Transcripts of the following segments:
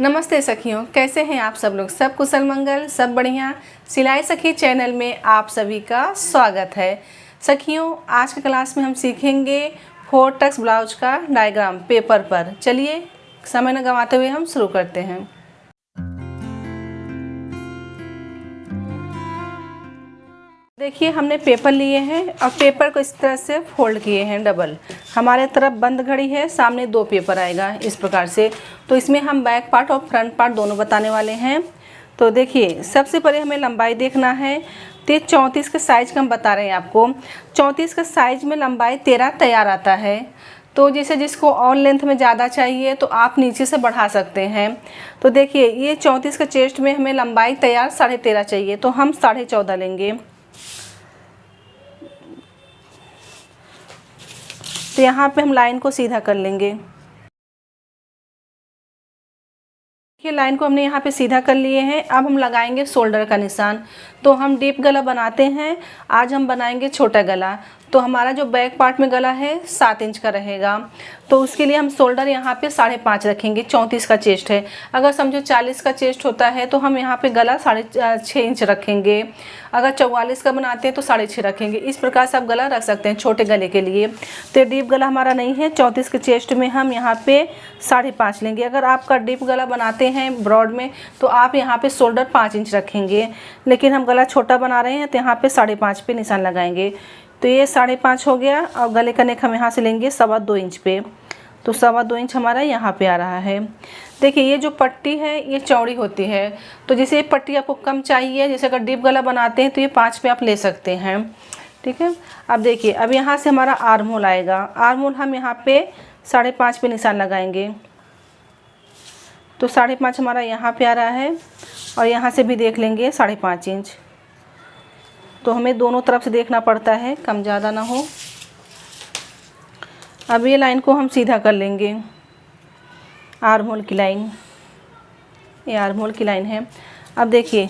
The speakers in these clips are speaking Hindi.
नमस्ते सखियों, कैसे हैं आप सब लोग। सब कुशल मंगल, सब बढ़िया। सिलाई सखी चैनल में आप सभी का स्वागत है। सखियों, आज के क्लास में हम सीखेंगे 4 टक्स ब्लाउज का डायग्राम पेपर पर। चलिए समय न गंवाते हुए हम शुरू करते हैं। देखिए, हमने पेपर लिए हैं और पेपर को इस तरह से फोल्ड किए हैं डबल। हमारे तरफ बंद घड़ी है, सामने 2 पेपर आएगा इस प्रकार से। तो इसमें हम बैक पार्ट और फ्रंट पार्ट दोनों बताने वाले हैं। तो देखिए, सबसे पहले हमें लंबाई देखना है। तो 34 के साइज़ का हम बता रहे हैं आपको। 34 के साइज़ में लंबाई 13 तैयार आता है। तो जैसे जिसको और लेंथ में ज़्यादा चाहिए तो आप नीचे से बढ़ा सकते हैं। तो देखिए, ये 34 के चेस्ट में हमें लंबाई तैयार 13.5 चाहिए, तो हम 14.5 लेंगे। तो यहाँ पे हम लाइन को सीधा कर लेंगे। ये लाइन को हमने यहाँ पे सीधा कर लिए हैं। अब हम लगाएंगे शोल्डर का निशान। तो हम डीप गला बनाते हैं, आज हम बनाएंगे छोटा गला। तो हमारा जो बैक पार्ट में गला है 7 इंच का रहेगा। तो उसके लिए हम शोल्डर यहाँ पे 5.5 रखेंगे। 34 का चेस्ट है, अगर समझो 40 का चेस्ट होता है तो हम यहाँ पे गला 6.5 इंच रखेंगे। अगर 44 का बनाते हैं तो 6.5 रखेंगे। इस प्रकार से आप गला रख सकते हैं छोटे गले के लिए। तो डीप गला हमारा नहीं है, 34 के चेस्ट में हम यहाँ पे 5.5 लेंगे। अगर आपका डीप गला बनाते हैं ब्रॉड में तो आप यहाँ पे शोल्डर 5 इंच रखेंगे, लेकिन हम गला छोटा बना रहे हैं तो यहाँ पे 5.5 पे निशान लगाएंगे। तो ये 5.5 हो गया और गले का नेक हम यहाँ से लेंगे 2.25 इंच पे। तो 2.25 इंच हमारा यहाँ पे आ रहा है। देखिए, ये जो पट्टी है ये चौड़ी होती है। तो जैसे ये पट्टी आपको कम चाहिए, जैसे अगर डीप गला बनाते हैं तो ये 5 पे आप ले सकते हैं, ठीक है। अब देखिए, अब यहाँ से हमारा आर्म होल आएगा। आर्म होल हम यहाँ पे 5.5 पे निशान लगाएंगे। तो 5.5 हमारा यहाँ पे आ रहा है और यहाँ से भी देख लेंगे 5.5 इंच। तो हमें दोनों तरफ से देखना पड़ता है, कम ज़्यादा ना हो। अब ये लाइन को हम सीधा कर लेंगे, आर्म होल की लाइन। ये आर्म होल की लाइन है। अब देखिए,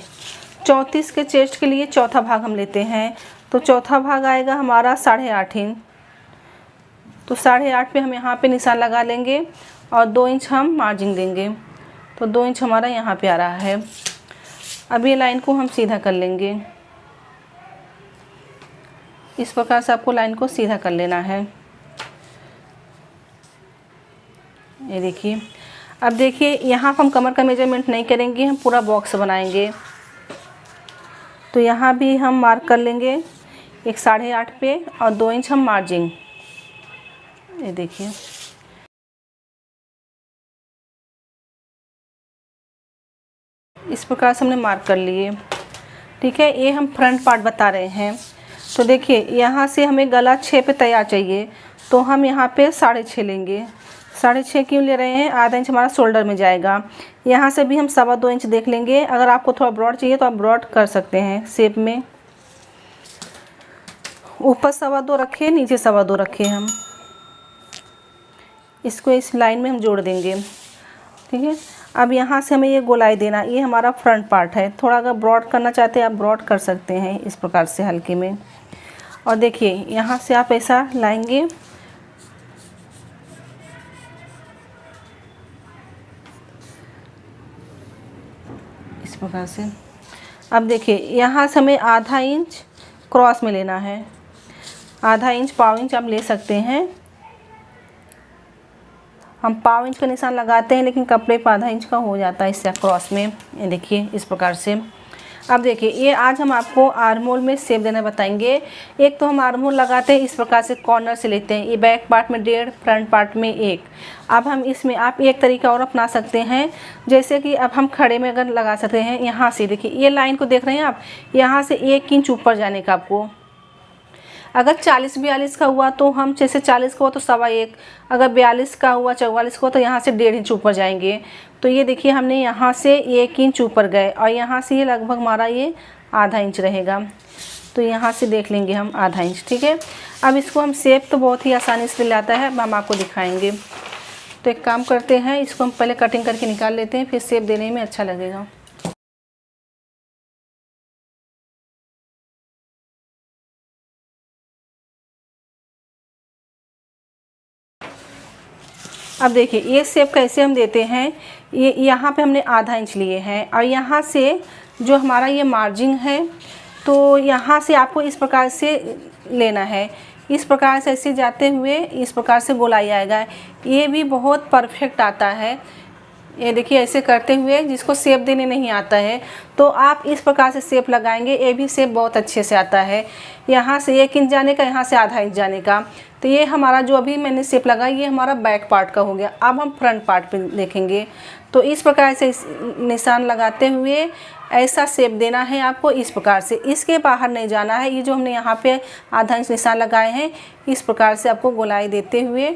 34 के चेस्ट के लिए चौथा भाग हम लेते हैं। तो चौथा भाग आएगा हमारा 8.5 इंच। तो 8.5 पे हम यहाँ पे निशान लगा लेंगे और 2 इंच हम मार्जिन देंगे। तो 2 इंच हमारा यहाँ पे आ रहा है। अब ये लाइन को हम सीधा कर लेंगे। इस प्रकार से आपको लाइन को सीधा कर लेना है। ये देखिए, अब देखिए, यहाँ हम कमर का मेजरमेंट नहीं करेंगे, हम पूरा बॉक्स बनाएंगे। तो यहाँ भी हम मार्क कर लेंगे एक 8.5 पे और 2 इंच हम मार्जिन। ये देखिए, इस प्रकार से हमने मार्क कर लिए, ठीक है। ये हम फ्रंट पार्ट बता रहे हैं। तो देखिए, यहाँ से हमें गला 6 पे तैयार चाहिए, तो हम यहाँ पे 6.5 लेंगे। 6.5 क्यों ले रहे हैं? आधा इंच हमारा शोल्डर में जाएगा। यहाँ से भी हम 2.25 इंच देख लेंगे। अगर आपको थोड़ा ब्रॉड चाहिए तो आप ब्रॉड कर सकते हैं शेप में। ऊपर 2.25 रखे, नीचे 2.25 रखे हम। इसको इस लाइन में हम जोड़ देंगे, ठीक है। अब यहाँ से हमें ये गोलाई देना, ये हमारा फ्रंट पार्ट है। थोड़ा अगर ब्रॉड करना चाहते हैं आप ब्रॉड कर सकते हैं इस प्रकार से हल्के में। और देखिए, यहाँ से आप ऐसा लाएंगे, इस प्रकार से। अब देखिए, यहाँ से हमें आधा इंच क्रॉस में लेना है। आधा इंच, पाव इंच आप ले सकते हैं। हम पाव इंच का निशान लगाते हैं, लेकिन कपड़े पर आधा इंच का हो जाता है इससे क्रॉस में। ये देखिए, इस प्रकार से। अब देखिए, ये आज हम आपको आर्म होल में शेप देना बताएंगे। एक तो हम आर्म होल लगाते हैं इस प्रकार से, कॉर्नर से लेते हैं। ये बैक पार्ट में 1.5, फ्रंट पार्ट में 1। अब हम इसमें आप एक तरीका और अपना सकते हैं, जैसे कि अब हम खड़े में अगर लगा सकते हैं। यहाँ से देखिए, ये लाइन को देख रहे हैं आप, यहाँ से 1 इंच ऊपर जाने का आपको। अगर 40-42 का हुआ तो हम, जैसे 40 का हुआ तो 1.25, अगर 42 का हुआ, 44 का हुआ तो यहाँ से 1.5 इंच ऊपर जाएंगे। तो ये देखिए, हमने यहाँ से 1 इंच ऊपर गए और यहाँ से ये लगभग हमारा ये आधा इंच रहेगा। तो यहाँ से देख लेंगे हम आधा इंच, ठीक है। अब इसको हम शेप तो बहुत ही आसानी से लाता है, हम आपको दिखाएंगे। तो एक काम करते हैं, इसको हम पहले कटिंग करके निकाल लेते हैं, फिर शेप देने में अच्छा लगेगा। अब देखिए ये शेप कैसे हम देते हैं, ये यहाँ पे हमने आधा इंच लिए हैं और यहाँ से जो हमारा ये मार्जिन है तो यहाँ से आपको इस प्रकार से लेना है, इस प्रकार से ऐसे जाते हुए इस प्रकार से गोलाई आएगा। ये भी बहुत परफेक्ट आता है। ये देखिए ऐसे करते हुए, जिसको शेप देने नहीं आता है तो आप इस प्रकार से शेप लगाएंगे, ये भी शेप बहुत अच्छे से आता है। यहाँ से 1 इंच जाने का, यहाँ से आधा इंच जाने का। तो ये हमारा जो अभी मैंने शेप लगाया ये हमारा बैक पार्ट का हो गया। अब हम फ्रंट पार्ट पे देखेंगे तो इस प्रकार से निशान लगाते हुए ऐसा शेप देना है आपको, इस प्रकार से। इसके बाहर नहीं जाना है। ये जो हमने यहाँ पे आधा इंच निशान लगाए हैं, इस प्रकार से आपको गोलाई देते हुए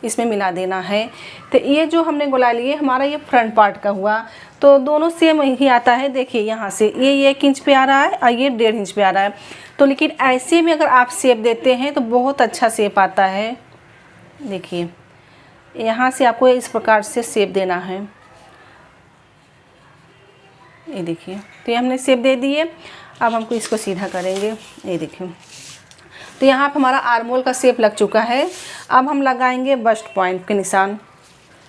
इसमें मिला देना है। तो ये जो हमने गोलाई लिए हमारा ये फ्रंट पार्ट का हुआ। तो दोनों सेम ही आता है। देखिए यहाँ से ये 1 इंच पे आ रहा है और ये 1.5 इंच पे आ रहा है। तो लेकिन ऐसे में अगर आप शेप देते हैं तो बहुत अच्छा शेप आता है। देखिए यहाँ से आपको इस प्रकार से शेप देना है। ये देखिए, तो ये हमने शेप दे दिए। अब हमको इसको सीधा करेंगे। ये देखिए, तो यहाँ पर हमारा आर्मोल का शेप लग चुका है। अब हम लगाएंगे बस्ट पॉइंट के निशान।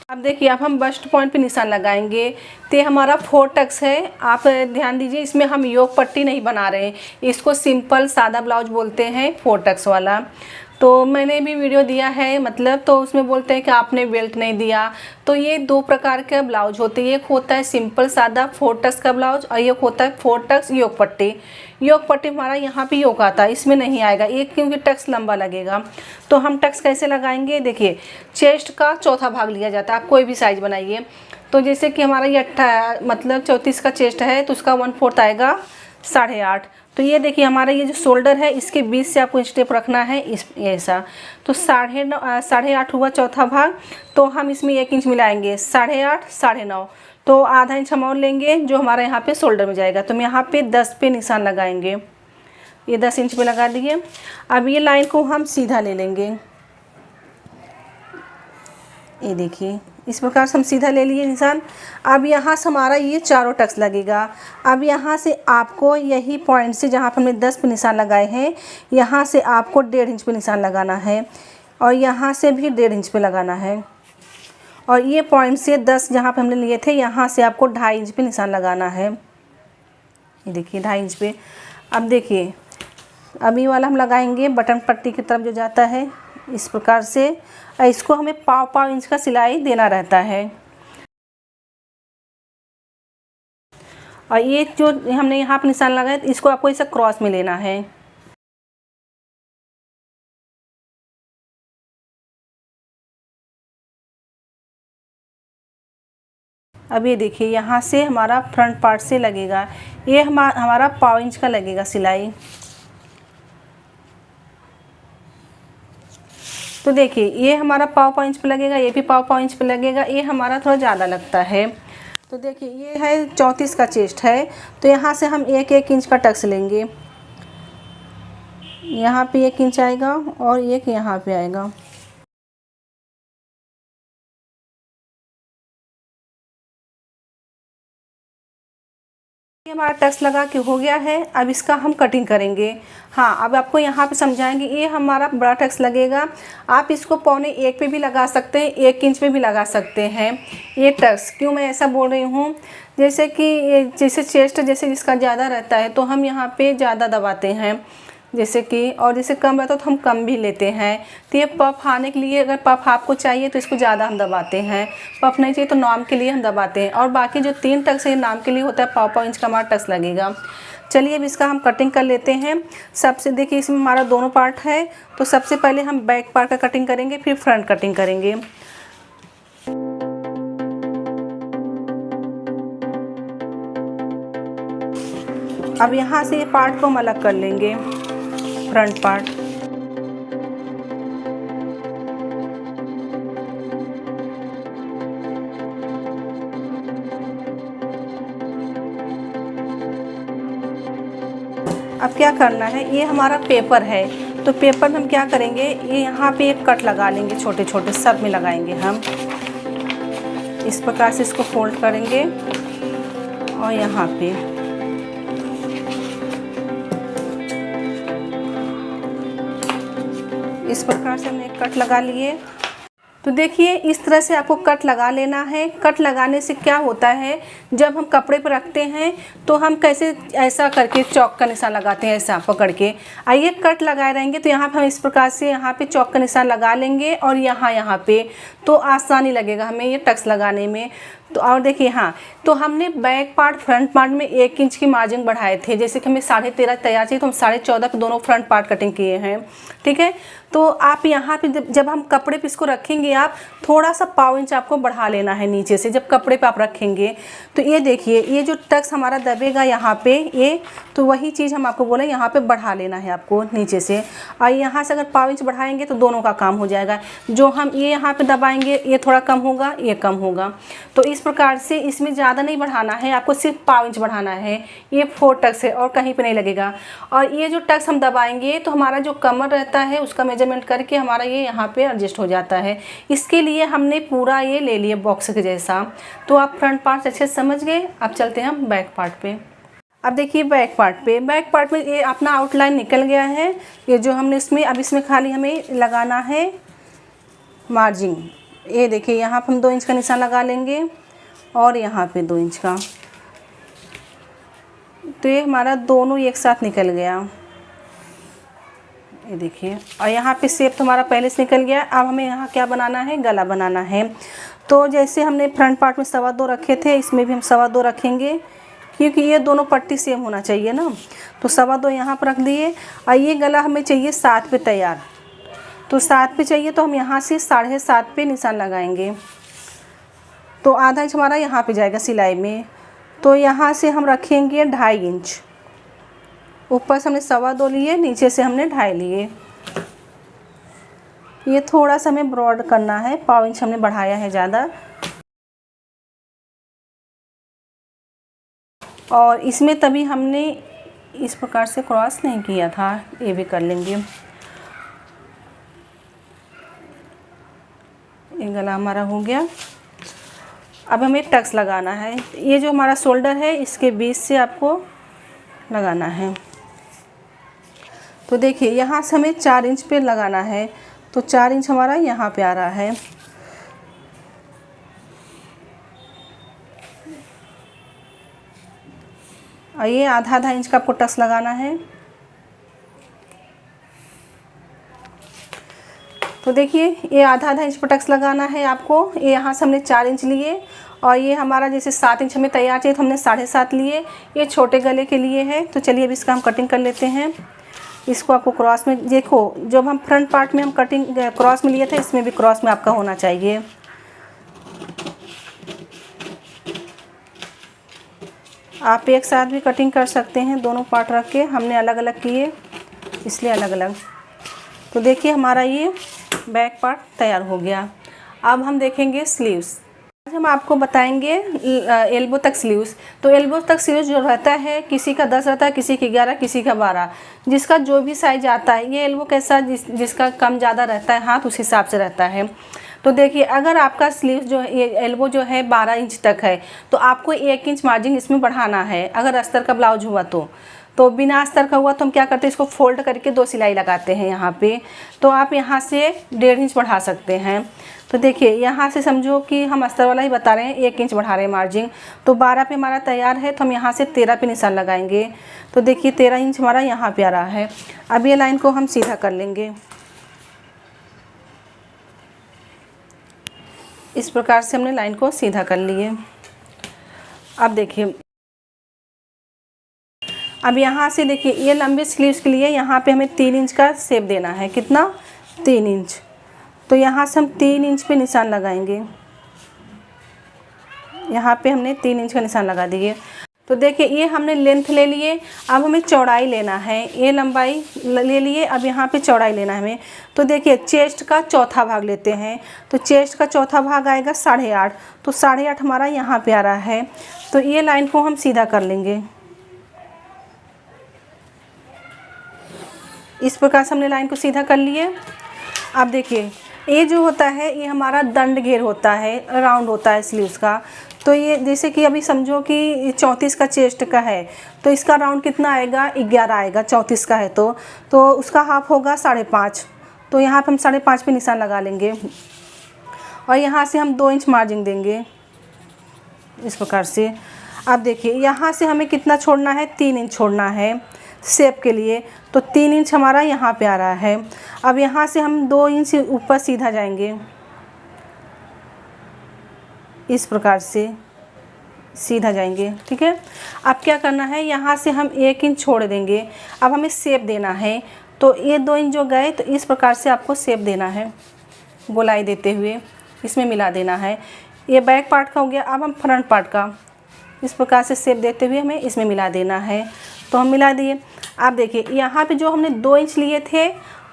अब देखिए, अब हम बस्ट पॉइंट पे निशान लगाएंगे। तो ये हमारा 4 टक्स है। आप ध्यान दीजिए, इसमें हम योग पट्टी नहीं बना रहे हैं, इसको सिंपल सादा ब्लाउज बोलते हैं 4 टक्स वाला। तो मैंने भी वीडियो दिया है, मतलब तो उसमें बोलते हैं कि आपने बेल्ट नहीं दिया। तो ये 2 प्रकार के ब्लाउज होते हैं। एक होता है सिंपल सादा 4 टक्स का ब्लाउज और एक होता है 4 टक्स योग पट्टी। योग पट्टी हमारा यहाँ पे योग आता है, इसमें नहीं आएगा एक, क्योंकि टक्स लंबा लगेगा। तो हम टक्स कैसे लगाएंगे, देखिए चेस्ट का चौथा भाग लिया जाता है। आप कोई भी साइज़ बनाइए। तो जैसे कि हमारा ये मतलब 34 का चेस्ट है तो उसका 1/4 आएगा 8.5। तो ये देखिए हमारा ये जो शोल्डर है इसके बीच से आपको स्टेप रखना है, इस ऐसा। तो 8.5 हुआ चौथा भाग। तो हम इसमें 1 इंच मिलाएंगे, 8.5 9.5। तो आधा इंच हम और लेंगे जो हमारा यहाँ पे शोल्डर में जाएगा। तो हम यहाँ पे 10 पे निशान लगाएंगे। ये 10 इंच पे लगा दिए। अब ये लाइन को हम सीधा ले लेंगे। ये देखिए इस प्रकार से हम सीधा ले लिए निशान। अब यहाँ से हमारा ये चारों टक्स लगेगा। अब यहाँ से आपको यही पॉइंट से जहाँ पर हमने 10 पे निशान लगाए हैं, यहाँ से आपको 1.5 इंच पे निशान लगाना है और यहाँ से भी 1.5 इंच पे लगाना है। और ये पॉइंट से 10 जहाँ पे हमने लिए थे, यहाँ से आपको 2.5 इंच पे निशान लगाना है। ये देखिए 2.5 इंच पे। अब देखिए, अब ये वाला हम लगाएंगे बटन पट्टी की तरफ जो जाता है, इस प्रकार से। इसको हमें 1.5 इंच का सिलाई देना रहता है। और ये जो हमने यहाँ पर निशान लगाया इसको आपको ऐसा क्रॉस में लेना है। अब ये देखिए यहाँ से हमारा फ्रंट पार्ट से लगेगा, ये हमारा 1.5 इंच का लगेगा सिलाई। तो देखिए ये हमारा 1.5 इंच पे लगेगा, ये भी 1.5 इंच पे लगेगा। ये हमारा थोड़ा ज़्यादा लगता है। तो देखिए ये है 34 का चेस्ट है। तो यहाँ से हम 1 इंच का टक्स लेंगे। यहाँ पे 1 इंच आएगा और एक यहाँ पे आएगा। ये हमारा टक्स लगा के हो गया है। अब इसका हम कटिंग करेंगे। हाँ, अब आपको यहाँ पे समझाएंगे। ये हमारा बड़ा टक्स लगेगा। आप इसको 1.25 पे भी लगा सकते हैं, 1 इंच पे भी लगा सकते हैं। ये टक्स क्यों मैं ऐसा बोल रही हूँ, जैसे कि जैसे चेस्ट जैसे जिसका ज़्यादा रहता है तो हम यहाँ पे ज़्यादा दबाते हैं, जैसे कि, और जैसे कम रहता है तो हम कम भी लेते हैं। तो ये पफ आने के लिए, अगर पफ आपको चाहिए तो इसको ज़्यादा हम दबाते हैं, पफ नहीं चाहिए तो नाम के लिए हम दबाते हैं। और बाकी जो 3 टक्स है नाम के लिए होता है, 1.5 इंच का हमारा टक्स लगेगा। चलिए अब इसका हम कटिंग कर लेते हैं। सबसे देखिए इसमें हमारा दोनों पार्ट है। तो सबसे पहले हम बैक पार्ट का कटिंग करेंगे, फिर फ्रंट कटिंग करेंगे। अब यहाँ से ये पार्ट को हम अलग कर लेंगे, फ्रंट पार्ट। अब क्या करना है, ये हमारा पेपर है। तो पेपर हम क्या करेंगे, ये यहाँ पे एक कट लगा लेंगे, छोटे छोटे सब में लगाएंगे हम। इस प्रकार से इसको फोल्ड करेंगे और यहाँ पे इस प्रकार से हमने एक कट लगा लिए। तो देखिए इस तरह से आपको कट लगा लेना है। कट लगाने से क्या होता है, जब हम कपड़े पर रखते हैं तो हम कैसे ऐसा करके चौक का निशान लगाते हैं, ऐसा पकड़ के। आइए कट लगाए रहेंगे तो यहाँ पे हम इस प्रकार से यहाँ पे चौक का निशान लगा लेंगे और यहाँ पे तो आसानी लगेगा हमें ये टक्स लगाने में। तो और देखिए हाँ, तो हमने बैक पार्ट फ्रंट पार्ट में 1 इंच की मार्जिन बढ़ाए थे। जैसे कि हमें 13.5 तैयार चाहिए तो हम 14.5 पे दोनों फ्रंट पार्ट कटिंग किए हैं, ठीक है। तो आप यहाँ पे जब हम कपड़े पे इसको रखेंगे, आप थोड़ा सा 1/4 इंच आपको बढ़ा लेना है नीचे से जब कपड़े पे आप रखेंगे। तो ये देखिए ये जो टक्स हमारा दबेगा यहाँ पे, ये तो वही चीज़ हम आपको बोले यहाँ पे बढ़ा लेना है आपको नीचे से। और यहाँ से अगर 1/4 इंच बढ़ाएंगे तो दोनों का काम हो जाएगा। जो हम ये यहाँ पे दबाएंगे ये थोड़ा कम होगा, ये कम होगा। तो इस प्रकार से इसमें ज़्यादा नहीं बढ़ाना है, आपको सिर्फ 1/4 इंच बढ़ाना है। ये 4 टक्स है और कहीं पे नहीं लगेगा। और ये जो टक्स हम दबाएंगे तो हमारा जो कमर रहता है उसका मेजरमेंट करके हमारा ये यहाँ पे एडजस्ट हो जाता है। इसके लिए हमने पूरा ये ले लिया बॉक्स के जैसा। तो आप फ्रंट पार्ट अच्छे से समझ गए। अब चलते हैं हम बैक पार्ट पे। अब देखिए बैक पार्ट में ये अपना आउटलाइन निकल गया है। ये जो हमने इसमें अब इसमें खाली हमें लगाना है मार्जिन। ये देखिए यहाँ पर हम 2 इंच का निशान लगा लेंगे और यहाँ पे 2 इंच का। तो ये हमारा दोनों एक साथ निकल गया, ये देखिए। और यहाँ पे शेप तो हमारा पहले से निकल गया। अब हमें यहाँ क्या बनाना है, गला बनाना है। तो जैसे हमने फ्रंट पार्ट में 2.25 रखे थे, इसमें भी हम 2.25 रखेंगे क्योंकि ये दोनों पट्टी सेम होना चाहिए ना। तो 2.25 यहाँ पर रख दिए। और ये गला हमें चाहिए 7 पे तैयार। तो 7 पे चाहिए तो हम यहाँ से 7.5 पे निशान लगाएंगे। तो आधा इंच हमारा यहाँ पे जाएगा सिलाई में। तो यहाँ से हम रखेंगे 2.5 इंच। ऊपर से हमने 2.25 लिए, नीचे से हमने 2.5 लिए। ये थोड़ा सा हमें ब्रॉड करना है, 1/4 इंच हमने बढ़ाया है ज़्यादा। और इसमें तभी हमने इस प्रकार से क्रॉस नहीं किया था, ये भी कर लेंगे। ये गला हमारा हो गया। अब हमें टक्स लगाना है। ये जो हमारा शोल्डर है इसके बीच से आपको लगाना है। तो देखिए यहाँ से हमें 4 इंच पे लगाना है। तो 4 इंच हमारा यहाँ पे आ रहा है। और ये आधा इंच का आपको टक्स लगाना है। तो देखिए ये आधा इंच पर टक्स लगाना है आपको। ये यहाँ से हमने 4 इंच लिए और ये हमारा जैसे 7 इंच हमें तैयार चाहिए तो हमने 7.5 लिए। ये छोटे गले के लिए है। तो चलिए अब इसका हम कटिंग कर लेते हैं। इसको आपको क्रॉस में देखो, जब हम फ्रंट पार्ट में हम कटिंग क्रॉस में लिए थे, इसमें भी क्रॉस में आपका होना चाहिए। आप एक साथ भी कटिंग कर सकते हैं, दोनों पार्ट रख के। हमने अलग अलग किए इसलिए अलग अलग। तो देखिए हमारा ये बैक पार्ट तैयार हो गया। अब हम देखेंगे स्लीव्स। आज हम आपको बताएंगे एल्बो तक स्लीव्स। तो एल्बो तक स्लीव्स जो रहता है, किसी का 10 रहता है, किसी की 11, किसी का 12, जिसका जो भी साइज आता है। ये एल्बो कैसा, जिसका कम ज़्यादा रहता है हाथ, उस हिसाब से रहता है। तो देखिए अगर आपका स्लीव्स जो है, ये एल्बो जो है 12 इंच तक है, तो आपको 1 इंच मार्जिन इसमें बढ़ाना है। अगर अस्तर का ब्लाउज हुआ तो बिना अस्तर का हुआ तो हम क्या करते हैं, इसको फोल्ड करके 2 सिलाई लगाते हैं यहाँ पे। तो आप यहाँ से 1.5 इंच बढ़ा सकते हैं। तो देखिए यहाँ से समझो कि हम अस्तर वाला ही बता रहे हैं, 1 इंच बढ़ा रहे हैं मार्जिन। तो 12 पे हमारा तैयार है, तो हम यहाँ से 13 पे निशान लगाएंगे। तो देखिए 13 इंच हमारा यहाँ पे आ रहा है। अब ये लाइन को हम सीधा कर लेंगे। इस प्रकार से हमने लाइन को सीधा कर लिए। अब देखिए, अब यहाँ से देखिए ये लंबे स्लीव्स के लिए यहाँ पे हमें 3 इंच का शेप देना है। कितना, 3 इंच। तो यहाँ से हम 3 इंच पे निशान लगाएंगे। यहाँ पे हमने 3 इंच का निशान लगा दिए। तो देखिए ये हमने लेंथ ले लिए। अब हमें चौड़ाई लेना है। ये लंबाई ले लिए, अब यहाँ पे चौड़ाई लेना है हमें। तो देखिए चेस्ट का चौथा भाग लेते हैं। तो चेस्ट का चौथा भाग आएगा 8.5। तो 8.5 हमारा यहाँ पे आ रहा है। तो ये लाइन को हम सीधा कर लेंगे। इस प्रकार से हमने लाइन को सीधा कर लिए। अब देखिए ये जो होता है ये हमारा दंड घेर होता है, राउंड होता है स्लीव्स का। तो ये जैसे कि अभी समझो कि 34 का चेस्ट का है, तो इसका राउंड कितना आएगा, 11 आएगा। 34 का है तो उसका हाफ होगा 5.5। तो यहाँ पे हम 5.5 पे निशान लगा लेंगे। और यहाँ से हम 2 इंच मार्जिन देंगे इस प्रकार से। अब देखिए यहाँ से हमें कितना छोड़ना है, 3 इंच छोड़ना है शेप के लिए, तो 3 इंच हमारा यहाँ पे आ रहा है। अब यहाँ से हम 2 इंच ऊपर सीधा जाएंगे इस प्रकार से सीधा जाएंगे, ठीक है। अब क्या करना है, यहाँ से हम 1 इंच छोड़ देंगे। अब हमें शेप देना है, तो ये 2 इंच जो गए तो इस प्रकार से आपको शेप देना है, गोलाई देते हुए इसमें मिला देना है। ये बैक पार्ट का हो गया। अब हम फ्रंट पार्ट का इस प्रकार से शेप देते हुए हमें इसमें मिला देना है। तो हम मिला दिए। आप देखिए यहाँ पे जो हमने 2 इंच लिए थे,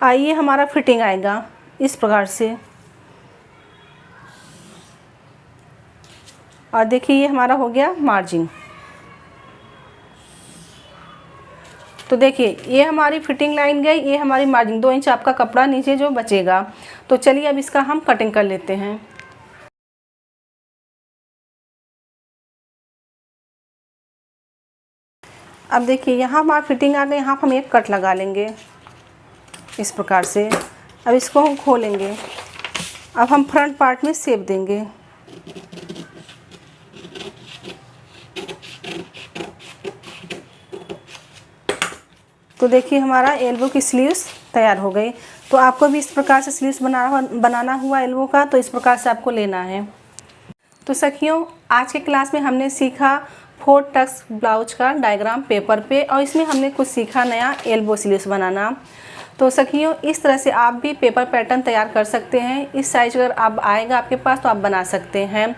ये हमारा फिटिंग आएगा इस प्रकार से। और देखिए ये हमारा हो गया मार्जिन। तो देखिए ये हमारी फिटिंग लाइन गई, ये हमारी मार्जिन, 2 इंच आपका कपड़ा नीचे जो बचेगा। तो चलिए अब इसका हम कटिंग कर लेते हैं। अब देखिए यहाँ हमारी फिटिंग आ गई, यहाँ पर हम एक कट लगा लेंगे इस प्रकार से। अब इसको हम खोलेंगे। अब हम फ्रंट पार्ट में शेप देंगे। तो देखिए हमारा एल्बो की स्लीव्स तैयार हो गई। तो आपको भी इस प्रकार से स्लीव्स बनाना हुआ एल्बो का, तो इस प्रकार से आपको लेना है। तो सखियों आज के क्लास में हमने सीखा 4 टक्स ब्लाउज का डायग्राम पेपर पे, और इसमें हमने कुछ सीखा नया एल्बो स्लीव्स बनाना। तो सखियों इस तरह से आप भी पेपर पैटर्न तैयार कर सकते हैं। इस साइज अगर आप आएगा आपके पास तो आप बना सकते हैं।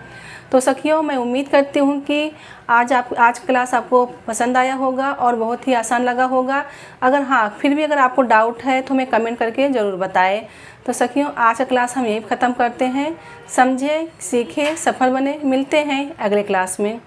तो सखियों मैं उम्मीद करती हूँ कि आज क्लास आपको पसंद आया होगा और बहुत ही आसान लगा होगा। अगर फिर भी अगर आपको डाउट है तो हमें कमेंट करके ज़रूर बताएं। तो सखियों आज का क्लास हम यहीं ख़त्म करते हैं। समझें, सीखें, सफल बने। मिलते हैं अगले क्लास में।